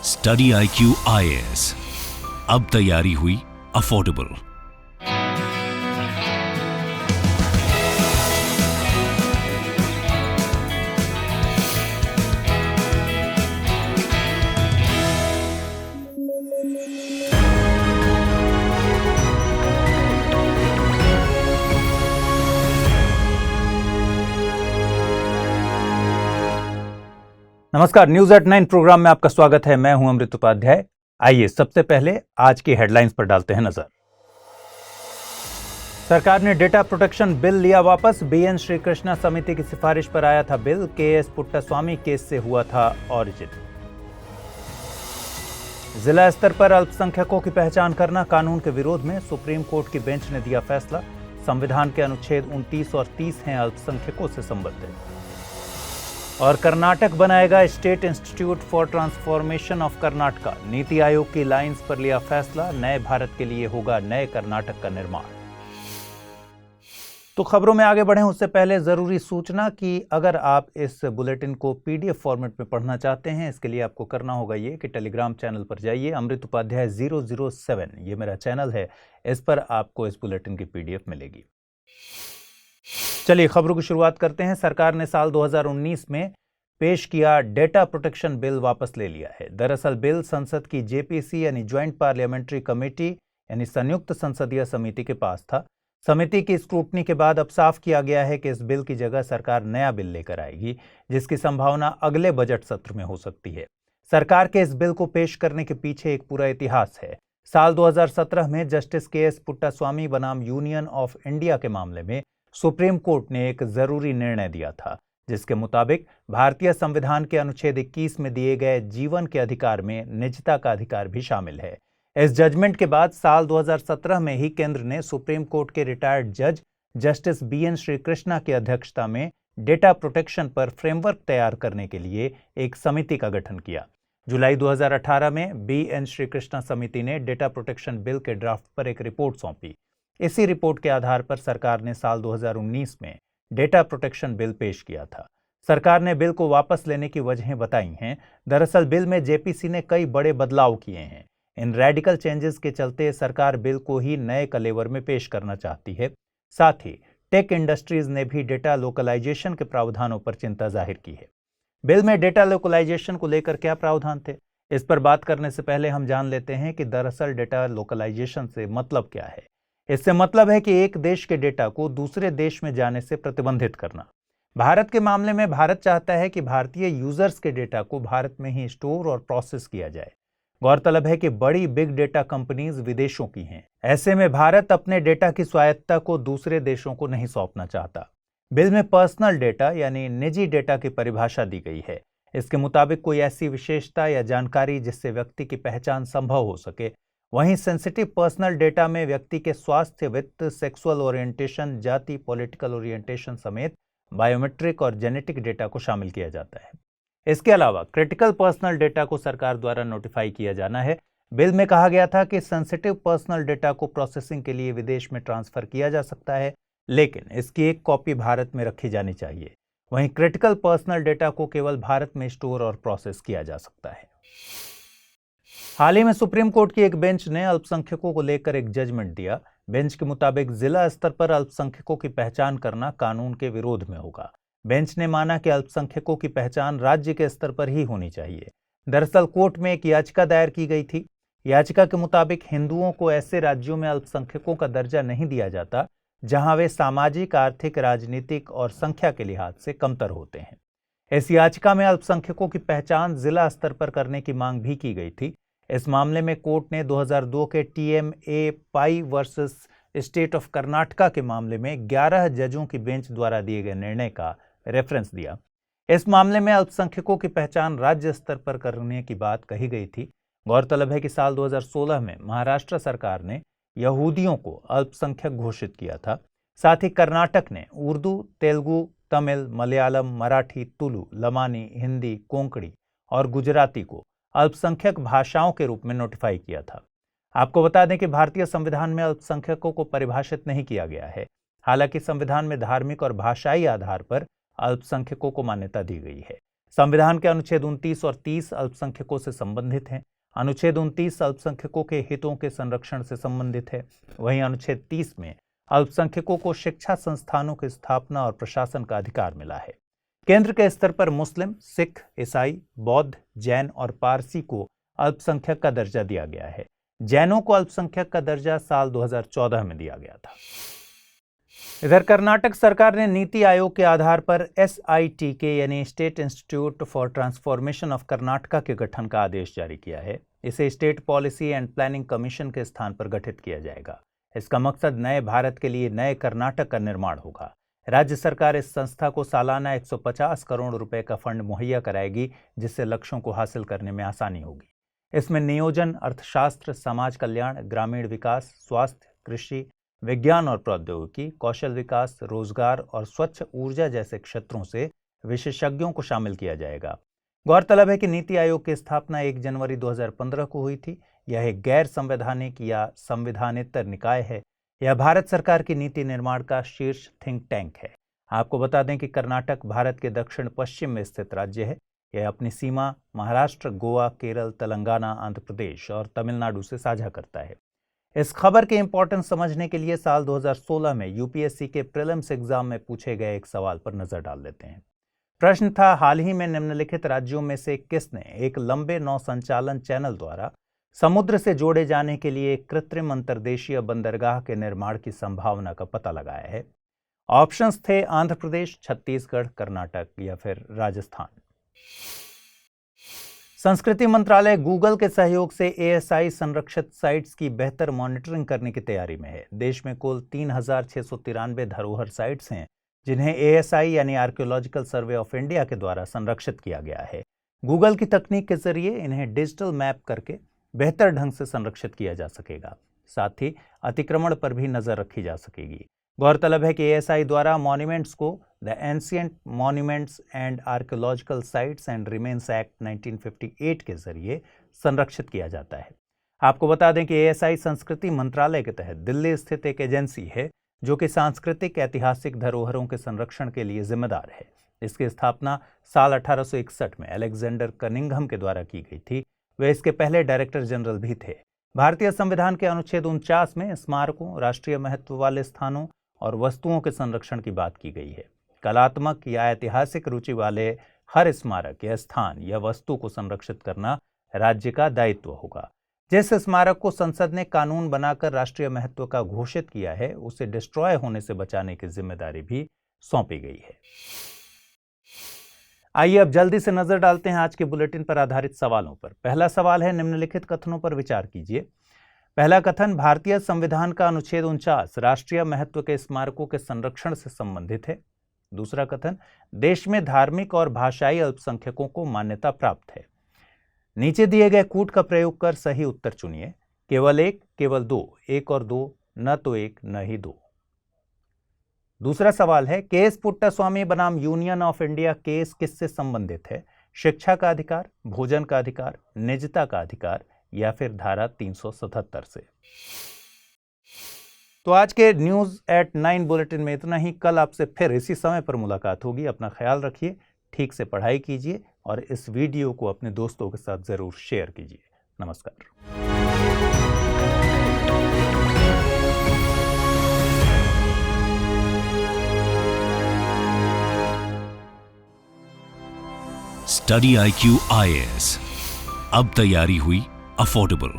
Study IQ IAS, अब तैयारी हुई अफोर्डेबल। नमस्कार, न्यूज एट 9 प्रोग्राम में आपका स्वागत है। मैं हूं अमृत उपाध्याय। आइए सबसे पहले आज की हेडलाइंस पर डालते हैं नजर। सरकार ने डेटा प्रोटेक्शन बिल लिया वापस। BN श्रीकृष्णा समिति की सिफारिश पर आया था बिल। KS पुट्टास्वामी केस से हुआ था ओरिजिन। जिला स्तर पर अल्पसंख्यकों की पहचान करना कानून के विरोध में, सुप्रीम कोर्ट की बेंच ने दिया फैसला। संविधान के अनुच्छेद 29 और 30 हैं अल्पसंख्यकों से संबंधित। और कर्नाटक बनाएगा state institute for transformation of Karnataka. NITI Aayog की लाइंस पर लिया फैसला। नए भारत के लिए होगा नए कर्नाटक का निर्माण। तो खबरों में आगे बढ़ें उससे पहले जरूरी सूचना कि अगर आप इस बुलेटिन को PDF फॉर्मेट में पढ़ना चाहते हैं, इसके लिए आपको करना होगा ये कि टेलीग्राम चैनल पर जाइए। अमृत उपाध्याय 007 ये मेरा चैनल है, इस पर आपको इस बुलेटिन की PDF मिलेगी। चलिए खबरों की शुरुआत करते हैं। सरकार ने साल 2019 में पेश किया डेटा प्रोटेक्शन बिल वापस ले लिया है। दरअसल बिल संसद की JPC यानी ज्वाइंट पार्लियामेंट्री कमेटी यानी संयुक्त संसदीय समिति के पास था। समिति की स्क्रूटनी के बाद अब साफ किया गया है कि इस बिल की जगह सरकार नया बिल लेकर आएगी, जिसकी संभावना अगले बजट सत्र में हो सकती है। सरकार के इस बिल को पेश करने के पीछे एक पूरा इतिहास है। साल 2017 में जस्टिस KS पुट्टास्वामी बनाम यूनियन ऑफ इंडिया के मामले में सुप्रीम कोर्ट ने एक जरूरी निर्णय दिया था, जिसके मुताबिक भारतीय संविधान के अनुच्छेद 21 में दिए गए जीवन के अधिकार में निजता का अधिकार भी शामिल है। इस जजमेंट के बाद साल 2017 में ही केंद्र ने सुप्रीम कोर्ट के रिटायर्ड जज जस्टिस BN श्रीकृष्णा की अध्यक्षता में डेटा प्रोटेक्शन पर फ्रेमवर्क तैयार करने के लिए एक समिति का गठन किया। जुलाई 2018 में BN श्रीकृष्णा समिति ने डेटा प्रोटेक्शन बिल के ड्राफ्ट पर एक रिपोर्ट सौंपी। इसी रिपोर्ट के आधार पर सरकार ने साल 2019 में डेटा प्रोटेक्शन बिल पेश किया था। सरकार ने बिल को वापस लेने की वजहें बताई हैं। दरअसल बिल में JPC ने कई बड़े बदलाव किए हैं। इन रेडिकल चेंजेस के चलते सरकार बिल को ही नए कलेवर में पेश करना चाहती है। साथ ही टेक इंडस्ट्रीज ने भी डेटा लोकलाइजेशन के प्रावधानों पर चिंता जाहिर की है। बिल में डेटा लोकलाइजेशन को लेकर क्या प्रावधान थे, इस पर बात करने से पहले हम जान लेते हैं कि दरअसल डेटा लोकलाइजेशन से मतलब क्या है। इससे मतलब है कि एक देश के डेटा को दूसरे देश में जाने से प्रतिबंधित करना। भारत के मामले में भारत चाहता है कि भारतीय यूजर्स के डेटा को भारत में ही स्टोर और प्रोसेस किया जाए। गौरतलब है कि बड़ी बिग डेटा कंपनीज विदेशों की हैं। ऐसे में भारत अपने डेटा की स्वायत्तता को दूसरे देशों को नहीं सौंपना चाहता। बिल में पर्सनल डेटा यानी निजी डेटा की परिभाषा दी गई है। इसके मुताबिक कोई ऐसी विशेषता या जानकारी जिससे व्यक्ति की पहचान संभव हो सके। वहीं सेंसिटिव पर्सनल डेटा में व्यक्ति के स्वास्थ्य, वित्त, सेक्सुअल ओरिएंटेशन, जाति, पॉलिटिकल ओरिएंटेशन समेत बायोमेट्रिक और जेनेटिक डेटा को शामिल किया जाता है। इसके अलावा क्रिटिकल पर्सनल डेटा को सरकार द्वारा नोटिफाई किया जाना है। बिल में कहा गया था कि सेंसिटिव पर्सनल डेटा को प्रोसेसिंग के लिए विदेश में ट्रांसफर किया जा सकता है, लेकिन इसकी एक कॉपी भारत में रखी जानी चाहिए। वहीं क्रिटिकल पर्सनल डेटा को केवल भारत में स्टोर और प्रोसेस किया जा सकता है। हाल ही में सुप्रीम कोर्ट की एक बेंच ने अल्पसंख्यकों को लेकर एक जजमेंट दिया। बेंच के मुताबिक जिला स्तर पर अल्पसंख्यकों की पहचान करना कानून के विरोध में होगा। बेंच ने माना कि अल्पसंख्यकों की पहचान राज्य के स्तर पर ही होनी चाहिए। दरअसल कोर्ट में एक याचिका दायर की गई थी। याचिका के मुताबिक हिंदुओं को ऐसे राज्यों में अल्पसंख्यकों का दर्जा नहीं दिया जाता जहां वे सामाजिक, आर्थिक, राजनीतिक और संख्या के लिहाज से कमतर होते हैं। इस याचिका में अल्पसंख्यकों की पहचान जिला स्तर पर करने की मांग भी की गई थी। इस मामले में कोर्ट ने 2002 के TMA pi versus state of Karnataka के मामले में 11 जजों की बेंच द्वारा दिए गए निर्णय का रेफरेंस दिया। इस मामले में अल्पसंख्यकों की पहचान राज्य स्तर पर करने की बात कही गई थी। गौरतलब है कि साल 2016 में महाराष्ट्र सरकार ने यहूदियों को अल्पसंख्यक घोषित किया था। साथ ही कर्नाटक ने उर्दू, तेलुगु, तमिल, मलयालम, मराठी, तुलु, लमानी, हिंदी, कोंकणी और गुजराती को अल्पसंख्यक भाषाओं के रूप में नोटिफाई किया था। आपको बता दें कि भारतीय संविधान में अल्पसंख्यकों को परिभाषित नहीं किया गया है। हालांकि संविधान में धार्मिक और भाषाई आधार पर अल्पसंख्यकों को मान्यता दी गई है। संविधान के अनुच्छेद 29 और 30 अल्पसंख्यकों से संबंधित हैं। अनुच्छेद 29 अल्पसंख्यकों के हितों के संरक्षण से संबंधित है। वहीं अनुच्छेद 30 में अल्पसंख्यकों को शिक्षा संस्थानों की स्थापना और प्रशासन का अधिकार मिला है। केंद्र के स्तर पर मुस्लिम, सिख, ईसाई, बौद्ध, जैन और पारसी को अल्पसंख्यक का दर्जा दिया गया है। जैनों को अल्पसंख्यक का दर्जा साल 2014 में दिया गया था। इधर कर्नाटक सरकार ने नीति आयोग के आधार पर SITK यानी state institute for transformation of Karnataka के गठन का आदेश जारी किया है। इसे state policy and planning commission के स्थान पर गठित किया जाएगा। इसका मकसद नए भारत के लिए नए कर्नाटक का निर्माण होगा। राज्य सरकार इस संस्था को सालाना 150 करोड़ रुपए का फंड मुहैया कराएगी, जिससे लक्ष्यों को हासिल करने में आसानी होगी। इसमें नियोजन, अर्थशास्त्र, समाज कल्याण, ग्रामीण विकास, स्वास्थ्य, कृषि, विज्ञान और प्रौद्योगिकी, कौशल विकास, रोजगार और स्वच्छ ऊर्जा जैसे क्षेत्रों से विशेषज्ञों को शामिल किया जाएगा। गौरतलब है कि नीति आयोग की स्थापना 1 जनवरी 2015 को हुई थी। यह एक गैर संवैधानिक या संविधानेतर निकाय है। यह भारत सरकार की नीति निर्माण का शीर्ष थिंक टैंक है। आपको बता दें कि कर्नाटक भारत के दक्षिण पश्चिम में स्थित राज्य है। यह अपनी सीमा महाराष्ट्र, गोवा, केरल, तेलंगाना, आंध्र प्रदेश और तमिलनाडु से साझा करता है। इस खबर के इंपॉर्टेंस समझने के लिए साल 2016 में UPSC के प्रीलिम्स एग्जाम में पूछे गए एक सवाल पर नजर डाल लेते हैं। प्रश्न था, हाल ही में निम्नलिखित राज्यों में से किसने एक लंबे नौ संचालन चैनल द्वारा समुद्र से जोड़े जाने के लिए एक कृत्रिम अंतर्देशीय बंदरगाह के निर्माण की संभावना का पता लगाया है? ऑप्शंस थे आंध्र प्रदेश, छत्तीसगढ़, कर्नाटक या फिर राजस्थान। संस्कृति मंत्रालय गूगल के सहयोग से ASI संरक्षित साइट्स की बेहतर मॉनिटरिंग करने की तैयारी में है। देश में कुल 3693 धरोहर साइट्स हैं, जिन्हें ASI यानी आर्कियोलॉजिकल सर्वे ऑफ इंडिया के द्वारा संरक्षित किया गया है। गूगल की तकनीक के जरिए इन्हें डिजिटल मैप करके बेहतर ढंग से संरक्षित किया जा सकेगा। साथ ही अतिक्रमण पर भी नजर रखी जा सकेगी। गौरतलब है कि ASI द्वारा मॉन्यूमेंट्स को the ancient monuments and archaeological sites and remains act 1958 के जरिए संरक्षित किया जाता है। आपको बता दें कि ASI संस्कृति मंत्रालय के तहत दिल्ली स्थित एक एजेंसी है, जो कि सांस्कृतिक ऐतिहासिक धरोहरों के संरक्षण के लिए जिम्मेदार है। इसकी स्थापना साल 1861 में अलेक्जेंडर कनिंघम के द्वारा की गई थी। वे इसके पहले डायरेक्टर जनरल भी थे। भारतीय संविधान के अनुच्छेद 49 में स्मारकों, राष्ट्रीय महत्व वाले स्थानों और वस्तुओं के संरक्षण की बात की गई है। कलात्मक या ऐतिहासिक रुचि वाले हर स्मारक या स्थान या वस्तु को संरक्षित करना राज्य का दायित्व होगा। जिस स्मारक को संसद ने कानून बनाकर राष्ट्रीय महत्व का घोषित किया है, उसे डिस्ट्रॉय होने से बचाने की जिम्मेदारी भी सौंपी गई है। आइए अब जल्दी से नजर डालते हैं आज के बुलेटिन पर आधारित सवालों पर। पहला सवाल है, निम्नलिखित कथनों पर विचार कीजिए। पहला कथन, भारतीय संविधान का अनुच्छेद 49 राष्ट्रीय महत्व के स्मारकों के संरक्षण से संबंधित है। दूसरा कथन, देश में धार्मिक और भाषाई अल्पसंख्यकों को मान्यता प्राप्त है। नीचे दिए गए कूट का प्रयोग कर सही उत्तर चुनिए। केवल एक, केवल दो, एक और दो, न तो एक न ही दो। दूसरा सवाल है, केस पुट्टास्वामी बनाम यूनियन ऑफ इंडिया केस किससे संबंधित है? शिक्षा का अधिकार, भोजन का अधिकार, निजता का अधिकार या फिर धारा 377 से। तो आज के न्यूज एट 9 बुलेटिन में इतना ही। कल आपसे फिर इसी समय पर मुलाकात होगी। अपना ख्याल रखिए, ठीक से पढ़ाई कीजिए और इस वीडियो को अपने दोस्तों के साथ जरूर शेयर कीजिए। नमस्कार। स्टडी IQ IAS अब तैयारी हुई अफोर्डेबल।